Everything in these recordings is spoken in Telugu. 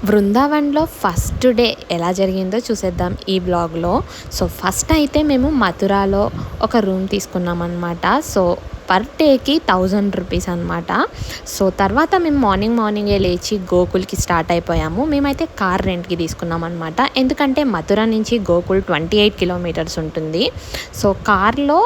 బృందావన్‌లో ఫస్ట్ డే ఎలా జరిగిందో చూసేద్దాం ఈ బ్లాగ్‌లో. సో, ఫస్ట్ అయితే మేము మథురాలో ఒక రూమ్ తీసుకున్నామనమాట. సో, పర్ డేకి 1000 రూపీస్ అనమాట. సో, తర్వాత మేము మార్నింగే లేచి గోకుల్‌కి స్టార్ట్ అయిపోయాము. మేమైతే కార్ రెంట్‌కి తీసుకున్నామనమాట. ఎందుకంటే మథుర నుంచి గోకుల్ 28 కిలోమీటర్స్ ఉంటుంది. సో, కార్‌లో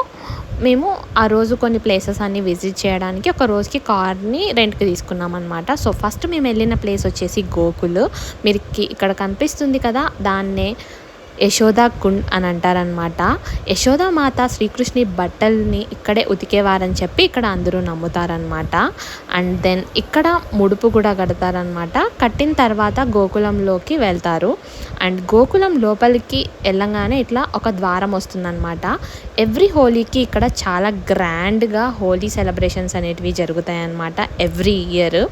మేము ఆ రోజు కొన్ని ప్లేసెస్ అన్నీ విజిట్ చేయడానికి ఒక రోజుకి కార్ని రెంట్కి తీసుకున్నాం అనమాట. సో ఫస్ట్ మేము వెళ్ళిన ప్లేస్ వచ్చేసి గోకుల్. మీరు ఇక్కడ కనిపిస్తుంది కదా, దాన్నే యశోదా కుండ్ అని అంటారనమాట. యశోదామాత శ్రీకృష్ణుని బట్టల్ని ఇక్కడే ఉతికేవారని చెప్పి ఇక్కడ అందరూ నమ్ముతారనమాట. అండ్ దెన్ ఇక్కడ ముడుపు కూడా కడతారనమాట. కట్టిన తర్వాత గోకులంలోకి వెళ్తారు. అండ్ గోకులం లోపలికి వెళ్ళంగానే ఇట్లా ఒక ద్వారం వస్తుందన్నమాట. ఎవ్రీ హోలీకి ఇక్కడ చాలా గ్రాండ్గా హోలీ సెలబ్రేషన్స్ అనేటివి జరుగుతాయి అన్నమాట ఎవ్రీ ఇయర్.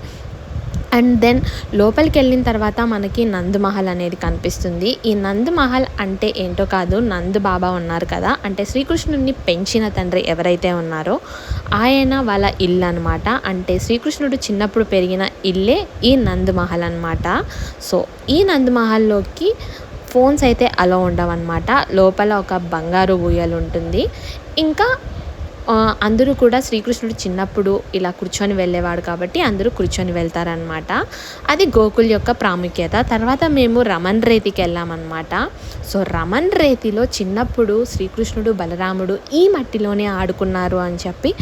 అండ్ దెన్ లోపలికి వెళ్ళిన తర్వాత మనకి నంద్ మహల్ అనేది కనిపిస్తుంది. ఈ నంద్ మహల్ అంటే ఏంటో కాదు, నంద్ బాబా ఉన్నారు కదా, అంటే శ్రీకృష్ణుడిని పెంచిన తండ్రి ఎవరైతే ఉన్నారో ఆయన వాళ్ళ ఇల్లు అనమాట. అంటే శ్రీకృష్ణుడు చిన్నప్పుడు పెరిగిన ఇల్లే ఈ నంద్ మహల్ అనమాట. సో ఈ నంద్ మహల్లోకి ఫోన్స్ అయితే అలో ఉండవన్నమాట. లోపల ఒక బంగారు ఊయలు ఉంటుంది. ఇంకా అందరూ కూడా శ్రీకృష్ణుడు చిన్నప్పుడు ఇలా కూర్చొని వెళ్ళేవాడు కాబట్టి అందరూ కూర్చొని వెళ్తారనమాట. అది గోకుల్ యొక్క ప్రాముఖ్యత. తర్వాత మేము రమణ్ రేతికి వెళ్ళామన్నమాట. సో రమణ్ రేతిలో చిన్నప్పుడు శ్రీకృష్ణుడు బలరాముడు ఈ మట్టిలోనే ఆడుకున్నారు అని చెప్పి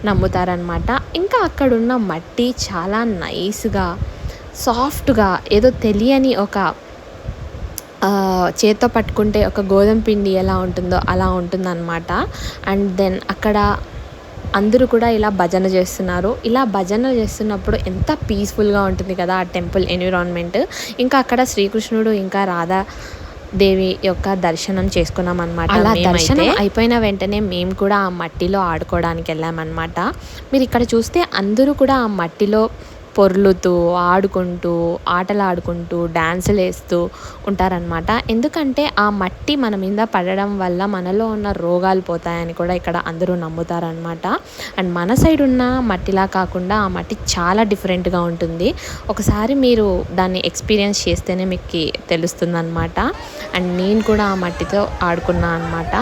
నమ్ముతారనమాట. ఇంకా అక్కడున్న మట్టి చాలా నైస్గా సాఫ్ట్గా ఏదో తెలియని ఒక చేత్తో పట్టుకుంటే ఒక గోధుమ పిండి ఎలా ఉంటుందో అలా ఉంటుందన్నమాట. అండ్ దెన్ అక్కడ అందరూ కూడా ఇలా భజన చేస్తున్నారు. ఇలా భజన చేస్తున్నప్పుడు ఎంత పీస్ఫుల్గా ఉంటుంది కదా ఆ టెంపుల్ ఎన్విరాన్మెంట్. ఇంకా అక్కడ శ్రీకృష్ణుడు ఇంకా రాధా దేవి యొక్క దర్శనం చేసుకున్నాం అనమాట. అలా దర్శనం అయిపోయిన వెంటనే మేము కూడా ఆ మట్టిలో ఆడుకోవడానికి వెళ్ళామన్నమాట. మీరు ఇక్కడ చూస్తే అందరూ కూడా ఆ మట్టిలో పొర్లుతూ ఆడుకుంటూ ఆటలాడుకుంటూ డ్యాన్సులు వేస్తూ ఉంటారనమాట. ఎందుకంటే ఆ మట్టి మన మీద పడడం వల్ల మనలో ఉన్న రోగాలు పోతాయని కూడా ఇక్కడ అందరూ నమ్ముతారనమాట. అండ్ మన సైడ్ ఉన్న మట్టిలా కాకుండా ఆ మట్టి చాలా డిఫరెంట్గా ఉంటుంది. ఒకసారి మీరు దాన్ని ఎక్స్పీరియన్స్ చేస్తేనే మీకు తెలుస్తుంది అనమాట. అండ్ నేను కూడా ఆ మట్టితో ఆడుకున్నా అనమాట.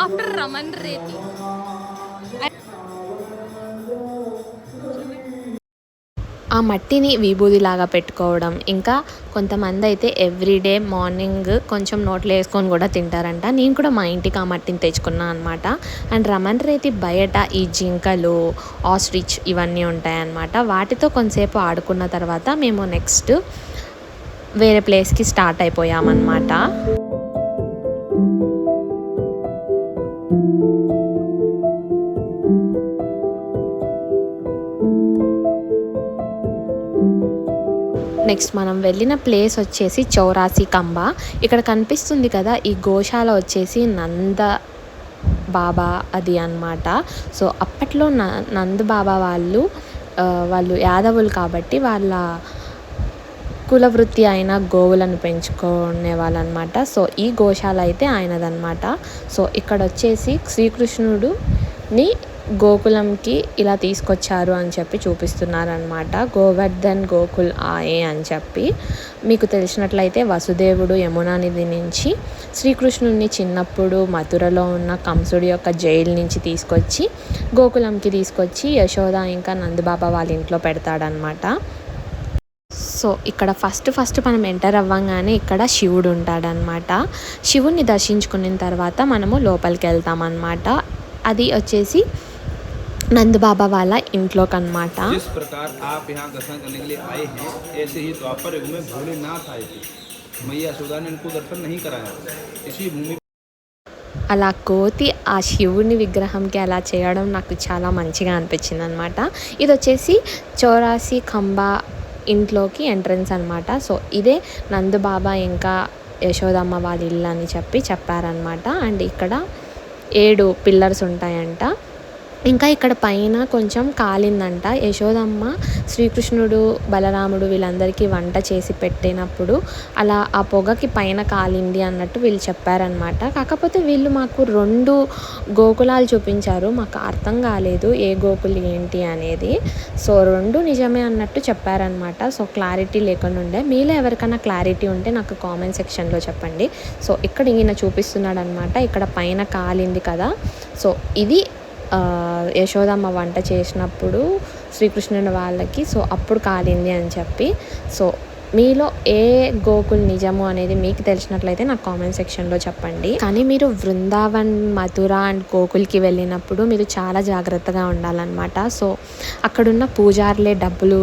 ఆఫ్టర్ రమణ్ రేతి ఆ మట్టిని విభూదిలాగా పెట్టుకోవడం, ఇంకా కొంతమంది అయితే ఎవ్రీడే మార్నింగ్ కొంచెం నోట్లో వేసుకొని కూడా తింటారంట. నేను కూడా మా ఇంటికి ఆ మట్టిని తెచ్చుకున్నాను అనమాట. అండ్ రమణ్ రేతి బయట ఈ జింకలు, ఆస్ట్రిచ్ ఇవన్నీ ఉంటాయన్నమాట. వాటితో కొంతసేపు ఆడుకున్న తర్వాత మేము నెక్స్ట్ వేరే ప్లేస్కి స్టార్ట్ అయిపోయామన్నమాట. నెక్స్ట్ మనం వెళ్ళిన ప్లేస్ వచ్చేసి చౌరాసి కంబా. ఇక్కడ కనిపిస్తుంది కదా ఈ గోశాల వచ్చేసి నంద బాబా అది అన్నమాట. సో అప్పట్లో నంద్ బాబా వాళ్ళు యాదవులు కాబట్టి వాళ్ళ కులవృత్తి అయిన గోవులను పెంచుకునే వాళ్ళనమాట. సో ఈ గోశాల అయితే ఆయనదన్నమాట. సో ఇక్కడ వచ్చేసి శ్రీకృష్ణుడుని గోకులంకి ఇలా తీసుకొచ్చారు అని చెప్పి చూపిస్తున్నారనమాట. గోవర్ధన్ గోకుల్ ఆయే అని చెప్పి. మీకు తెలిసినట్లయితే వసుదేవుడు యమునా నది నుంచి శ్రీకృష్ణుడిని చిన్నప్పుడు మథురలో ఉన్న కంసుడి యొక్క జైలు నుంచి తీసుకొచ్చి గోకులంకి తీసుకొచ్చి యశోద ఇంకా నందబాబా వాళ్ళ ఇంట్లో పెడతాడనమాట. సో ఇక్కడ ఫస్ట్ మనం ఎంటర్ అవ్వగానే ఇక్కడ శివుడు ఉంటాడనమాట. శివుడిని దర్శించుకున్న తర్వాత మనము లోపలికి వెళ్తామన్నమాట. అది వచ్చేసి నంద్ బాబా వాళ్ళ ఇంట్లోకి అనమాట. అలా కోతి ఆ శివుని విగ్రహంకి అలా చేయడం నాకు చాలా మంచిగా అనిపించింది అనమాట. ఇది వచ్చేసి చౌరాసి కంబా ఇంట్లోకి ఎంట్రన్స్ అనమాట. సో ఇదే నంద్ బాబా ఇంకా యశోదమ్మ వాళ్ళ ఇల్లు అని చెప్పారనమాట. అండ్ ఇక్కడ 7 పిల్లర్స్ ఉంటాయంట. ఇంకా ఇక్కడ పైన కొంచెం కాలిందంట. యశోదమ్మ శ్రీకృష్ణుడు, బలరాముడు వీళ్ళందరికీ వంట చేసి పెట్టినప్పుడు అలా ఆ పొగకి పైన కాలింది అన్నట్టు వీళ్ళు చెప్పారనమాట. కాకపోతే వీళ్ళు మాకు 2 గోకులాలు చూపించారు. మాకు అర్థం కాలేదు ఏ గోకులు ఏంటి అనేది. సో 2 నిజమే అన్నట్టు చెప్పారనమాట. సో క్లారిటీ లేకుండా ఉండే. మీలో ఎవరికైనా క్లారిటీ ఉంటే నాకు కామెంట్ సెక్షన్‌లో చెప్పండి. సో ఇక్కడ ఈయన చూపిస్తున్నాడనమాట. ఇక్కడ పైన కాలింది కదా! సో ఇది యశోదమ్మ వంట చేసినప్పుడు శ్రీకృష్ణుని వాళ్ళకి సో అప్పుడు కాలింది అని చెప్పి. సో మీలో ఏ గోకుల్ నిజము అనేది మీకు తెలిసినట్లయితే నాకు కామెంట్ సెక్షన్‌లో చెప్పండి. కానీ మీరు వృందావన్, మథుర అండ్ గోకుల్‌కి వెళ్ళినప్పుడు మీరు చాలా జాగ్రత్తగా ఉండాలన్నమాట. సో అక్కడున్న పూజారులే డబ్బులు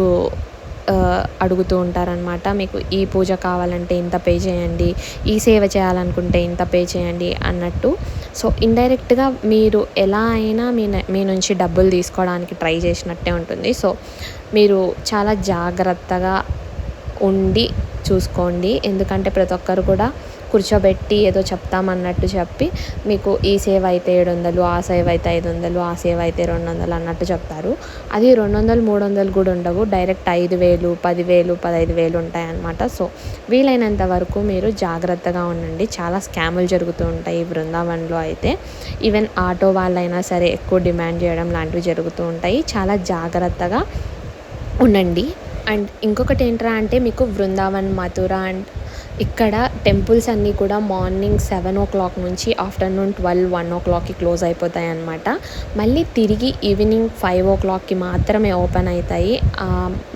అడుగుతూ ఉంటారనమాట. మీకు ఈ పూజ కావాలంటే ఇంత పే చేయండి, ఈ సేవ చేయాలనుకుంటే ఇంత పే చేయండి అన్నట్టు. సో ఇండైరెక్ట్‌గా మీరు ఎలా అయినా మీ నుంచి డబ్బులు తీసుకోవడానికి ట్రై చేసినట్టే ఉంటుంది. సో మీరు చాలా జాగ్రత్తగా ఉండి చూసుకోండి. ఎందుకంటే ప్రతి ఒక్కరు కూడా కూర్చోబెట్టి ఏదో చెప్తామన్నట్టు చెప్పి మీకు ఈ సేవ అయితే 700, ఆ సేవ అయితే 500, ఆ సేవ అయితే 200 అన్నట్టు చెప్తారు. అది 200, 300 కూడా ఉండవు. డైరెక్ట్ 5,000, 10,000, 15,000 ఉంటాయన్నమాట. సో వీలైనంత వరకు మీరు జాగ్రత్తగా ఉండండి. చాలా స్కాములు జరుగుతూ ఉంటాయి ఈ బృందావన్‌లో అయితే. ఈవెన్ ఆటో వాళ్ళైనా సరే ఎక్కువ డిమాండ్ చేయడం లాంటివి జరుగుతూ ఉంటాయి. చాలా జాగ్రత్తగా ఉండండి. అండ్ ఇంకొకటి ఏంట్రా అంటే మీకు బృందావన్, మథుర అండ్ ఇక్కడ టెంపుల్స్ అన్నీ కూడా మార్నింగ్ 7:00 నుంచి ఆఫ్టర్నూన్ 12, 1:00కి క్లోజ్ అయిపోతాయన్నమాట. మళ్ళీ తిరిగి ఈవినింగ్ 5:00కి మాత్రమే ఓపెన్ అవుతాయి.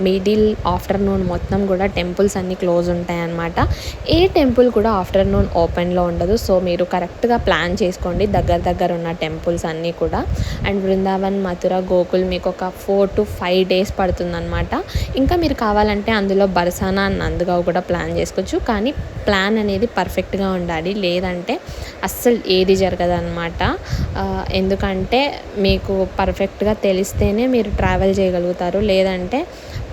మిడిల్ ఆఫ్టర్నూన్ మొత్తం కూడా టెంపుల్స్ అన్నీ క్లోజ్ ఉంటాయన్నమాట. ఏ టెంపుల్ కూడా ఆఫ్టర్నూన్ ఓపెన్లో ఉండదు. సో మీరు కరెక్ట్గా ప్లాన్ చేసుకోండి దగ్గర ఉన్న టెంపుల్స్ అన్నీ కూడా. అండ్ బృందావన్, మథుర, గోకుల్ మీకు ఒక 4 to 5 days పడుతుందన్నమాట. ఇంకా మీరు కావాలంటే అందులో బర్సానా, నందగావ్ కూడా ప్లాన్ చేసుకోవచ్చు. కానీ ప్లాన్ అనేది పర్ఫెక్ట్గా ఉండాలి. లేదంటే అస్సలు ఏది జరగదన్నమాట. ఎందుకంటే మీకు పర్ఫెక్ట్గా తెలిస్తేనే మీరు ట్రావెల్ చేయగలుగుతారు. లేదంటే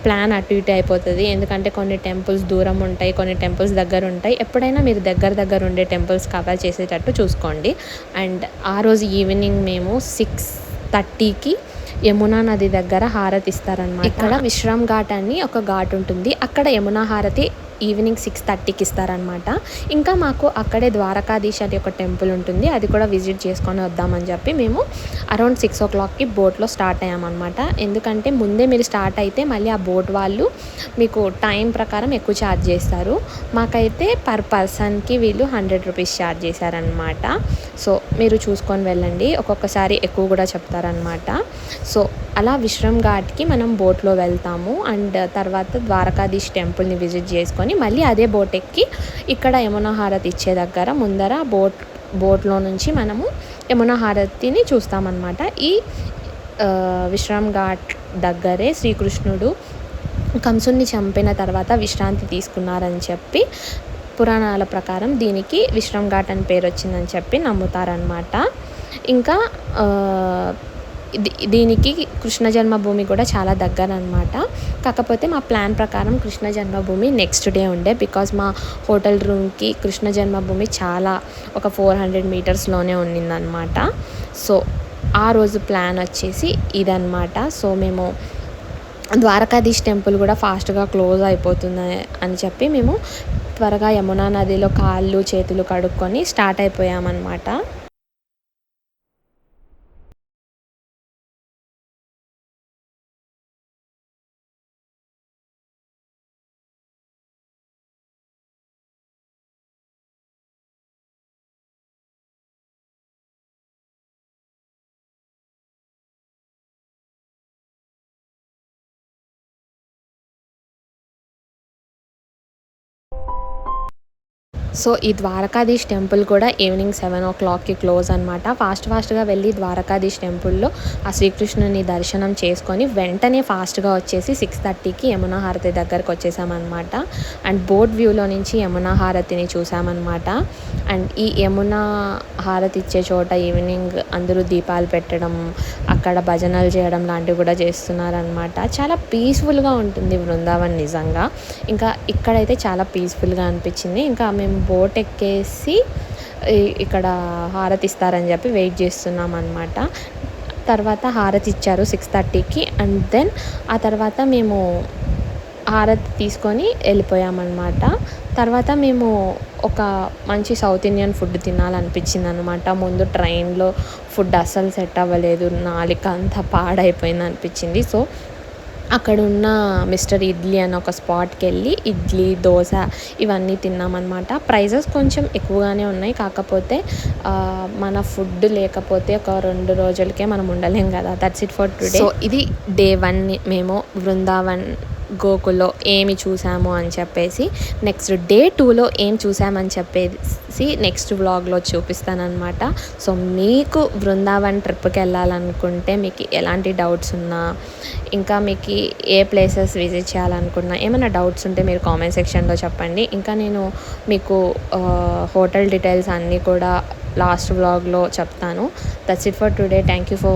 ప్లాన్ అటు ఇటు అయిపోతుంది. ఎందుకంటే కొన్ని టెంపుల్స్ దూరం ఉంటాయి, కొన్ని టెంపుల్స్ దగ్గర ఉంటాయి. ఎప్పుడైనా మీరు దగ్గర ఉండే టెంపుల్స్ కవర్ చేసేటట్టు చూసుకోండి. అండ్ ఆ రోజు ఈవినింగ్ మేము 6:30కి యమునా నది దగ్గర హారతి ఇస్తారనమాట. ఇక్కడ విశ్రామ్ ఘాట్ అని ఒక ఘాట్ ఉంటుంది. అక్కడ యమునా హారతి ఈవినింగ్ 6:30కి ఇస్తారనమాట. ఇంకా మాకు అక్కడే ద్వారకాధీశ్ అని ఒక టెంపుల్ ఉంటుంది. అది కూడా విజిట్ చేసుకొని వద్దామని చెప్పి మేము అరౌండ్ 6:00కి బోట్లో స్టార్ట్ అయ్యామన్నమాట. ఎందుకంటే ముందే మీరు స్టార్ట్ అయితే మళ్ళీ ఆ బోట్ వాళ్ళు మీకు టైం ప్రకారం ఎక్కువ ఛార్జ్ చేస్తారు. మాకైతే పర్ పర్సన్కి వీళ్ళు 100 రూపీస్ ఛార్జ్ చేశారనమాట. సో మీరు చూసుకొని వెళ్ళండి. ఒక్కొక్కసారి ఎక్కువ కూడా చెప్తారనమాట. సో అలా విశ్రామ్ ఘాట్కి మనం బోట్లో వెళ్తాము. అండ్ తర్వాత ద్వారకాధీశ్ టెంపుల్ని విజిట్ చేసుకొని మళ్ళీ అదే బోట్ ఎక్కి ఇక్కడ యమునా హారతి ఇచ్చే దగ్గర ముందర బోట్లో నుంచి మనము యమునా హారతిని చూస్తామన్నమాట. ఈ విశ్రామ్ ఘాట్ దగ్గరే శ్రీకృష్ణుడు కంసుని చంపిన తర్వాత విశ్రాంతి తీసుకున్నారని చెప్పి పురాణాల ప్రకారం దీనికి విశ్రామ్ ఘాట్ అని పేరు వచ్చిందని చెప్పి నమ్ముతారనమాట. ఇంకా దీనికి కృష్ణ జన్మభూమి కూడా చాలా దగ్గర అనమాట. కాకపోతే మా ప్లాన్ ప్రకారం కృష్ణ జన్మభూమి నెక్స్ట్ డే ఉండే. బికాజ్ మా హోటల్ రూమ్కి కృష్ణ జన్మభూమి చాలా ఒక 400 మీటర్స్లోనే ఉండిందనమాట. సో ఆ రోజు ప్లాన్ వచ్చేసి ఇదనమాట. సో మేము ద్వారకాధీశ్ టెంపుల్ కూడా ఫాస్ట్గా క్లోజ్ అయిపోతుంది అని చెప్పి మేము త్వరగా యమునా నదిలో కాళ్ళు చేతులు కడుక్కొని స్టార్ట్ అయిపోయామన్నమాట. సో ఈ ద్వారకాధీశ్ టెంపుల్ కూడా ఈవినింగ్ 7:00కి క్లోజ్ అనమాట. ఫాస్ట్గా వెళ్ళి ద్వారకాధీశ్ టెంపుల్లో ఆ శ్రీకృష్ణుని దర్శనం చేసుకొని వెంటనే ఫాస్ట్గా వచ్చేసి 6:30కి యమునా హారతి దగ్గరకు వచ్చేసామన్నమాట. అండ్ బోట్ వ్యూలో నుంచి యమునా హారతిని చూసామన్నమాట. అండ్ ఈ యమునా హారతి ఇచ్చే చోట ఈవినింగ్ అందరూ దీపాలు పెట్టడం, అక్కడ భజనలు చేయడం లాంటివి కూడా చేస్తున్నారనమాట. చాలా పీస్ఫుల్గా ఉంటుంది బృందావన్ నిజంగా. ఇంకా ఇక్కడైతే చాలా పీస్ఫుల్గా అనిపించింది. ఇంకా మేము బోట్ ఎక్కేసి ఇక్కడ హారతి ఇస్తారని చెప్పి వెయిట్ చేస్తున్నాం అనమాట. తర్వాత హారతి ఇచ్చారు 6:30కి. అండ్ దెన్ ఆ తర్వాత మేము హారతి తీసుకొని వెళ్ళిపోయామన్నమాట. తర్వాత మేము ఒక మంచి సౌత్ ఇండియన్ ఫుడ్ తినాలనిపించిందనమాట. ముందు ట్రైన్‌లో ఫుడ్ అస్సలు సెట్ అవ్వలేదు. నాలుక అంతా పాడైపోయిందనిపించింది. సో, అక్కడున్న మిస్టర్ ఇడ్లీ అని ఒక స్పాట్‌కెళ్ళి ఇడ్లీ, దోస ఇవన్నీ తిన్నామన్నమాట. ప్రైజెస్ కొంచెం ఎక్కువగానే ఉన్నాయి. కాకపోతే మన ఫుడ్ లేకపోతే ఒక 2 రోజులకే మనం ఉండలేం కదా! That's it for today. So, ఇది డే 1 మేము బృందావన్, గోకుల్‌లో ఏమి చూసాము అని చెప్పేసి. నెక్స్ట్ డే 2లో ఏం చూసామని చెప్పేసి నెక్స్ట్ వ్లాగ్‌లో చూపిస్తానన్నమాట. సో, మీకు బృందావన్ ట్రిప్‌కెళ్ళాలనుకుంటే మీకు ఎలాంటి డౌట్స్ ఉన్నా, ఇంకా మీకు ఏ ప్లేసెస్ విజిట్ చేయాలనుకున్నా, ఏమైనా డౌట్స్ ఉంటే మీరు కామెంట్ సెక్షన్‌లో చెప్పండి. ఇంకా నేను మీకు హోటల్ డీటెయిల్స్ అన్నీ కూడా లాస్ట్ వ్లాగ్‌లో చెప్తాను. That's it for today. Thank you for